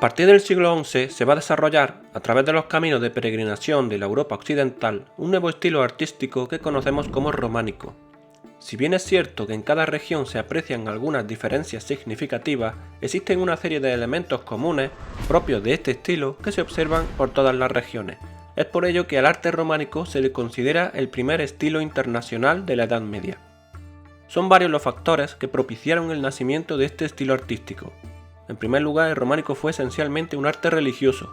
partir del siglo XI se va a desarrollar, a través de los caminos de peregrinación de la Europa occidental, un nuevo estilo artístico que conocemos como románico. Si bien es cierto que en cada región se aprecian algunas diferencias significativas, existen una serie de elementos comunes propios de este estilo que se observan por todas las regiones. Es por ello que al arte románico se le considera el primer estilo internacional de la Edad Media. Son varios los factores que propiciaron el nacimiento de este estilo artístico. En primer lugar, el románico fue esencialmente un arte religioso.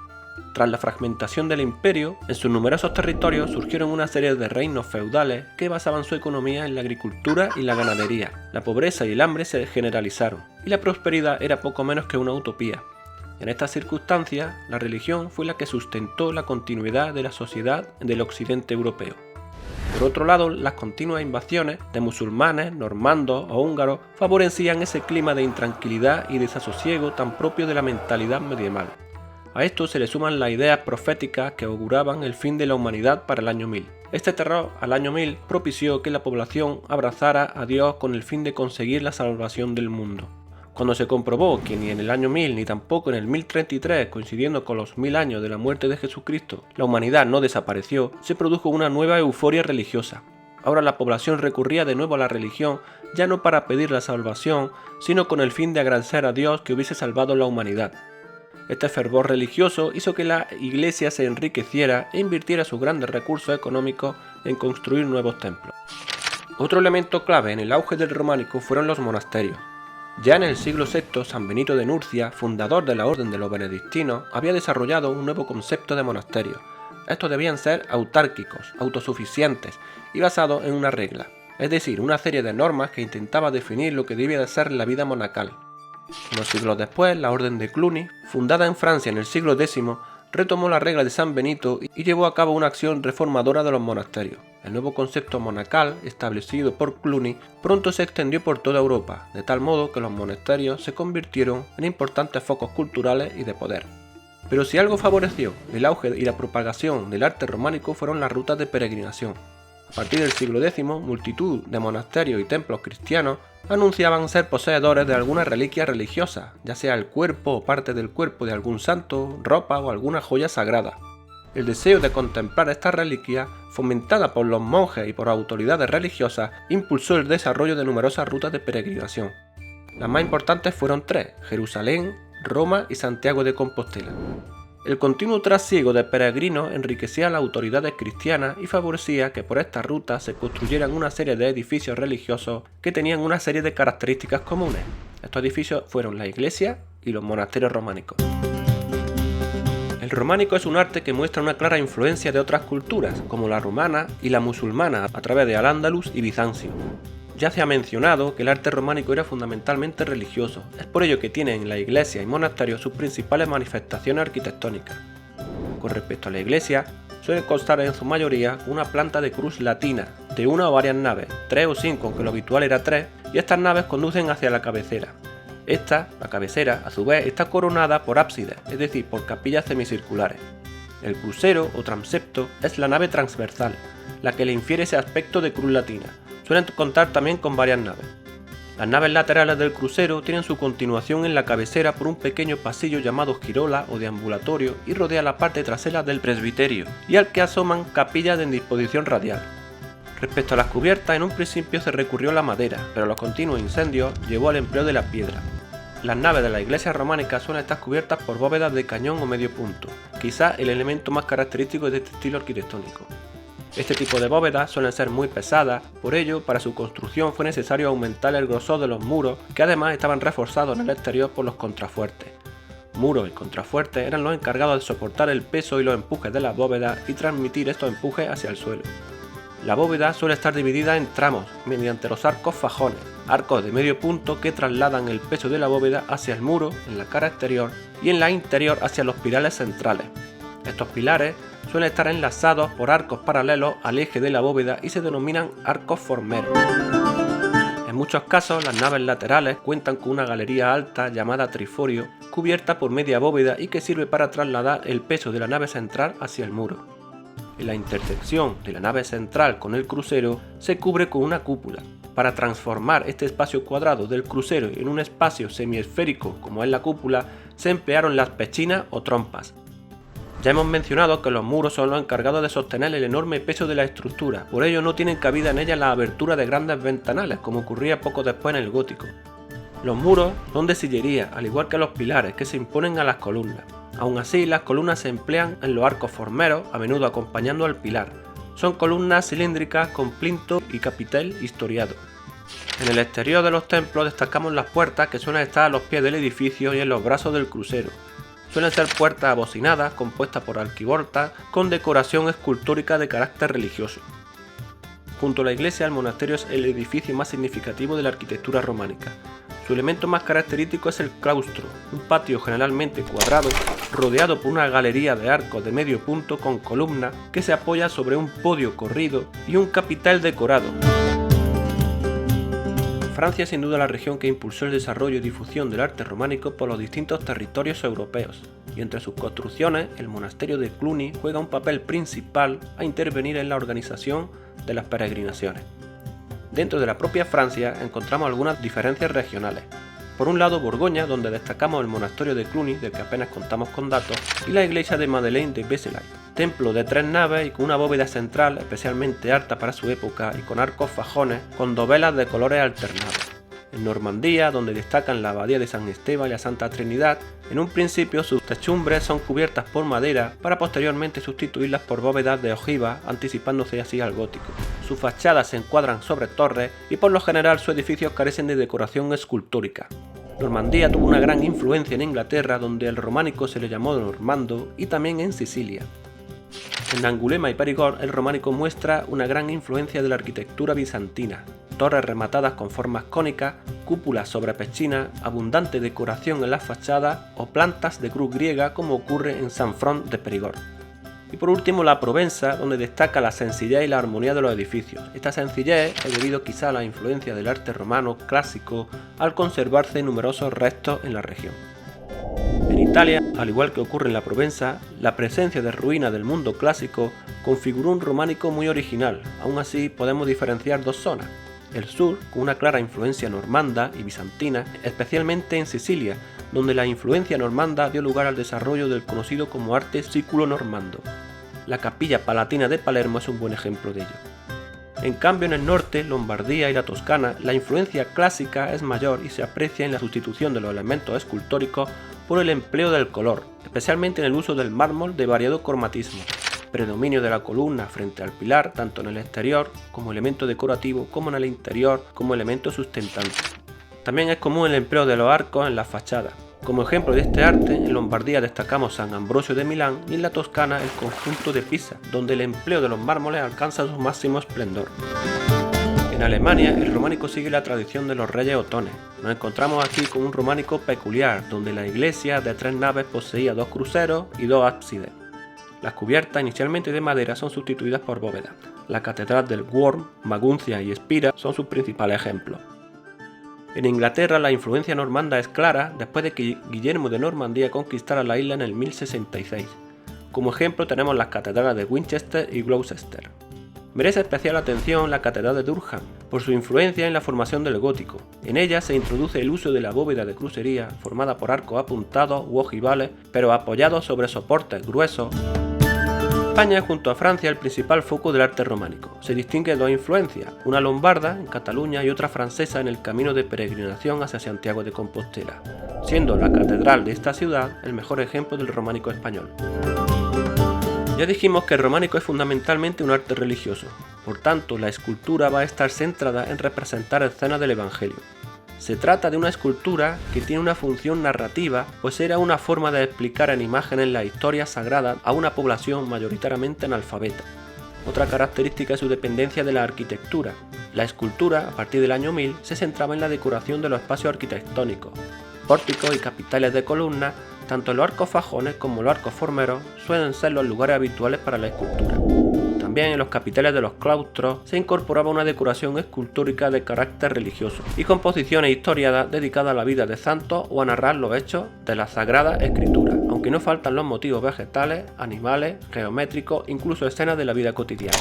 Tras la fragmentación del imperio, en sus numerosos territorios surgieron una serie de reinos feudales que basaban su economía en la agricultura y la ganadería. La pobreza y el hambre se generalizaron, y la prosperidad era poco menos que una utopía. En estas circunstancias, la religión fue la que sustentó la continuidad de la sociedad del occidente europeo. Por otro lado, las continuas invasiones de musulmanes, normandos o húngaros favorecían ese clima de intranquilidad y desasosiego tan propio de la mentalidad medieval. A esto se le suman las ideas proféticas que auguraban el fin de la humanidad para el año 1000. Este terror al año 1000 propició que la población abrazara a Dios con el fin de conseguir la salvación del mundo. Cuando se comprobó que ni en el año 1000 ni tampoco en el 1033, coincidiendo con los 1000 años de la muerte de Jesucristo, la humanidad no desapareció, se produjo una nueva euforia religiosa. Ahora la población recurría de nuevo a la religión, ya no para pedir la salvación, sino con el fin de agradecer a Dios que hubiese salvado la humanidad. Este fervor religioso hizo que la Iglesia se enriqueciera e invirtiera sus grandes recursos económicos en construir nuevos templos. Otro elemento clave en el auge del románico fueron los monasterios. Ya en el siglo VI, San Benito de Nurcia, fundador de la Orden de los Benedictinos, había desarrollado un nuevo concepto de monasterio. Estos debían ser autárquicos, autosuficientes y basados en una regla, es decir, una serie de normas que intentaba definir lo que debía de ser la vida monacal. Unos siglos después, la Orden de Cluny, fundada en Francia en el siglo X, retomó la regla de San Benito y llevó a cabo una acción reformadora de los monasterios. El nuevo concepto monacal, establecido por Cluny, pronto se extendió por toda Europa, de tal modo que los monasterios se convirtieron en importantes focos culturales y de poder. Pero si algo favoreció el auge y la propagación del arte románico fueron las rutas de peregrinación. A partir del siglo X, multitud de monasterios y templos cristianos anunciaban ser poseedores de alguna reliquia religiosa, ya sea el cuerpo o parte del cuerpo de algún santo, ropa o alguna joya sagrada. El deseo de contemplar esta reliquia, fomentada por los monjes y por autoridades religiosas, impulsó el desarrollo de numerosas rutas de peregrinación. Las más importantes fueron tres: Jerusalén, Roma y Santiago de Compostela. El continuo trasiego de peregrinos enriquecía a las autoridades cristianas y favorecía que por esta ruta se construyeran una serie de edificios religiosos que tenían una serie de características comunes. Estos edificios fueron la iglesia y los monasterios románicos. El románico es un arte que muestra una clara influencia de otras culturas, como la romana y la musulmana, a través de Al-Ándalus y Bizancio. Ya se ha mencionado que el arte románico era fundamentalmente religioso, es por ello que tiene en la iglesia y monasterios sus principales manifestaciones arquitectónicas. Con respecto a la iglesia, suele constar en su mayoría una planta de cruz latina, de una o varias naves, 3 o 5, aunque lo habitual era 3, y estas naves conducen hacia la cabecera. La cabecera, a su vez, está coronada por ábsides, es decir, por capillas semicirculares. El crucero o transepto es la nave transversal, la que le infiere ese aspecto de cruz latina. Suelen contar también con varias naves. Las naves laterales del crucero tienen su continuación en la cabecera por un pequeño pasillo llamado girola o deambulatorio y rodea la parte trasera del presbiterio, y al que asoman capillas en disposición radial. Respecto a las cubiertas, en un principio se recurrió a la madera, pero los continuos incendios llevó al empleo de la piedra. Las naves de la iglesia románica suelen estar cubiertas por bóvedas de cañón o medio punto, quizá el elemento más característico de este estilo arquitectónico. Este tipo de bóvedas suelen ser muy pesadas, por ello, para su construcción fue necesario aumentar el grosor de los muros, que además estaban reforzados en el exterior por los contrafuertes. Muros y contrafuertes eran los encargados de soportar el peso y los empujes de las bóvedas y transmitir estos empujes hacia el suelo. La bóveda suele estar dividida en tramos mediante los arcos fajones, arcos de medio punto que trasladan el peso de la bóveda hacia el muro en la cara exterior y en la interior hacia los pilares centrales. Estos pilares suelen estar enlazados por arcos paralelos al eje de la bóveda y se denominan arcos formeros. En muchos casos, las naves laterales cuentan con una galería alta llamada triforio, cubierta por media bóveda y que sirve para trasladar el peso de la nave central hacia el muro. En la intersección de la nave central con el crucero se cubre con una cúpula. Para transformar este espacio cuadrado del crucero en un espacio semiesférico como es la cúpula, se emplearon las pechinas o trompas. Ya hemos mencionado que los muros son los encargados de sostener el enorme peso de la estructura, por ello no tienen cabida en ellas la abertura de grandes ventanales, como ocurría poco después en el gótico. Los muros son de sillería, al igual que los pilares, que se imponen a las columnas. Aún así, las columnas se emplean en los arcos formeros, a menudo acompañando al pilar. Son columnas cilíndricas con plinto y capitel historiado. En el exterior de los templos destacamos las puertas, que suelen estar a los pies del edificio y en los brazos del crucero. Suelen ser puertas abocinadas, compuestas por arquivoltas, con decoración escultórica de carácter religioso. Junto a la iglesia, el monasterio es el edificio más significativo de la arquitectura románica. Su elemento más característico es el claustro, un patio generalmente cuadrado, rodeado por una galería de arcos de medio punto con columnas que se apoya sobre un podio corrido y un capitel decorado. Francia es sin duda la región que impulsó el desarrollo y difusión del arte románico por los distintos territorios europeos, y entre sus construcciones el monasterio de Cluny juega un papel principal a intervenir en la organización de las peregrinaciones. Dentro de la propia Francia encontramos algunas diferencias regionales. Por un lado Borgoña, donde destacamos el monasterio de Cluny, del que apenas contamos con datos, y la iglesia de Madeleine de Vézelay, templo de 3 naves y con una bóveda central especialmente alta para su época y con arcos fajones con dovelas de colores alternados. En Normandía, donde destacan la abadía de San Esteban y la Santa Trinidad, en un principio sus techumbres son cubiertas por madera para posteriormente sustituirlas por bóvedas de ojiva, anticipándose así al gótico. Sus fachadas se encuadran sobre torres y por lo general sus edificios carecen de decoración escultórica. Normandía tuvo una gran influencia en Inglaterra, donde el románico se le llamó normando, y también en Sicilia. En Angulema y Périgord el románico muestra una gran influencia de la arquitectura bizantina. Torres rematadas con formas cónicas, cúpulas sobre pechinas, abundante decoración en las fachadas o plantas de cruz griega como ocurre en San Front de Périgord. Y por último la Provenza, donde destaca la sencillez y la armonía de los edificios. Esta sencillez es debido quizá a la influencia del arte romano clásico al conservarse numerosos restos en la región. En Italia, al igual que ocurre en la Provenza, la presencia de ruinas del mundo clásico configuró un románico muy original. Aún así podemos diferenciar dos zonas. El sur, con una clara influencia normanda y bizantina, especialmente en Sicilia, donde la influencia normanda dio lugar al desarrollo del conocido como arte siculo-normando. La capilla palatina de Palermo es un buen ejemplo de ello. En cambio, en el norte, Lombardía y la Toscana, la influencia clásica es mayor y se aprecia en la sustitución de los elementos escultóricos por el empleo del color, especialmente en el uso del mármol de variado cromatismo. Predominio de la columna frente al pilar, tanto en el exterior como elemento decorativo, como en el interior como elemento sustentante. También es común el empleo de los arcos en las fachadas. Como ejemplo de este arte, en Lombardía destacamos San Ambrosio de Milán y en la Toscana el conjunto de Pisa, donde el empleo de los mármoles alcanza su máximo esplendor. En Alemania, el románico sigue la tradición de los reyes otones. Nos encontramos aquí con un románico peculiar, donde la iglesia de 3 naves poseía 2 cruceros y 2 ábsides. Las cubiertas, inicialmente de madera, son sustituidas por bóvedas. La catedral del Worm, Maguncia y Spira son sus principales ejemplos. En Inglaterra la influencia normanda es clara después de que Guillermo de Normandía conquistara la isla en el 1066. Como ejemplo tenemos las catedrales de Winchester y Gloucester. Merece especial atención la catedral de Durham, por su influencia en la formación del gótico. En ella se introduce el uso de la bóveda de crucería, formada por arcos apuntados u ojivales, pero apoyados sobre soportes gruesos. España es junto a Francia el principal foco del arte románico. Se distingue dos influencias, una lombarda en Cataluña y otra francesa en el camino de peregrinación hacia Santiago de Compostela, siendo la catedral de esta ciudad el mejor ejemplo del románico español. Ya dijimos que el románico es fundamentalmente un arte religioso, por tanto la escultura va a estar centrada en representar escenas del Evangelio. Se trata de una escultura que tiene una función narrativa, pues era una forma de explicar en imágenes la historia sagrada a una población mayoritariamente analfabeta. Otra característica es su dependencia de la arquitectura. La escultura, a partir del año 1000, se centraba en la decoración de los espacios arquitectónicos. Pórticos y capiteles de columnas, tanto los arcos fajones como los arcos formeros, suelen ser los lugares habituales para la escultura. También en los capiteles de los claustros se incorporaba una decoración escultórica de carácter religioso y composiciones historiadas dedicadas a la vida de santos o a narrar los hechos de la Sagrada Escritura, aunque no faltan los motivos vegetales, animales, geométricos, incluso escenas de la vida cotidiana.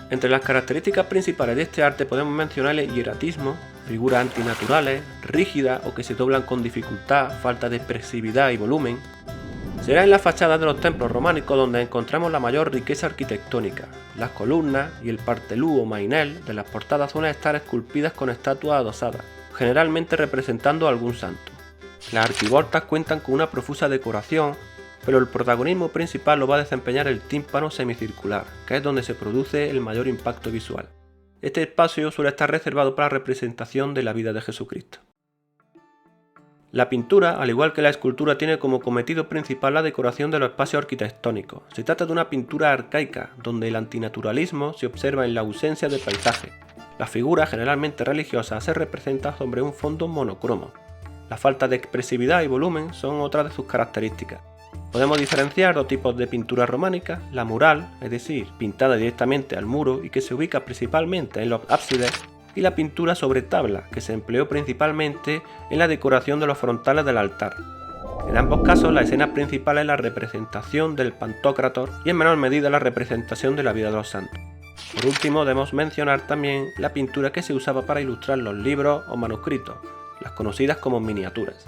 Entre las características principales de este arte podemos mencionar el hieratismo, figuras antinaturales, rígidas o que se doblan con dificultad, falta de expresividad y volumen. Será en las fachadas de los templos románicos donde encontramos la mayor riqueza arquitectónica. Las columnas y el partelú o mainel de las portadas suelen estar esculpidas con estatuas adosadas, generalmente representando a algún santo. Las arquivoltas cuentan con una profusa decoración, pero el protagonismo principal lo va a desempeñar el tímpano semicircular, que es donde se produce el mayor impacto visual. Este espacio suele estar reservado para la representación de la vida de Jesucristo. La pintura, al igual que la escultura, tiene como cometido principal la decoración de los espacios arquitectónicos. Se trata de una pintura arcaica, donde el antinaturalismo se observa en la ausencia de paisaje. Las figuras, generalmente religiosas, se representan sobre un fondo monocromo. La falta de expresividad y volumen son otras de sus características. Podemos diferenciar dos tipos de pintura románica: la mural, es decir, pintada directamente al muro y que se ubica principalmente en los ábsides, y la pintura sobre tabla, que se empleó principalmente en la decoración de los frontales del altar. En ambos casos, la escena principal es la representación del Pantocrátor y en menor medida la representación de la vida de los santos. Por último, debemos mencionar también la pintura que se usaba para ilustrar los libros o manuscritos, las conocidas como miniaturas.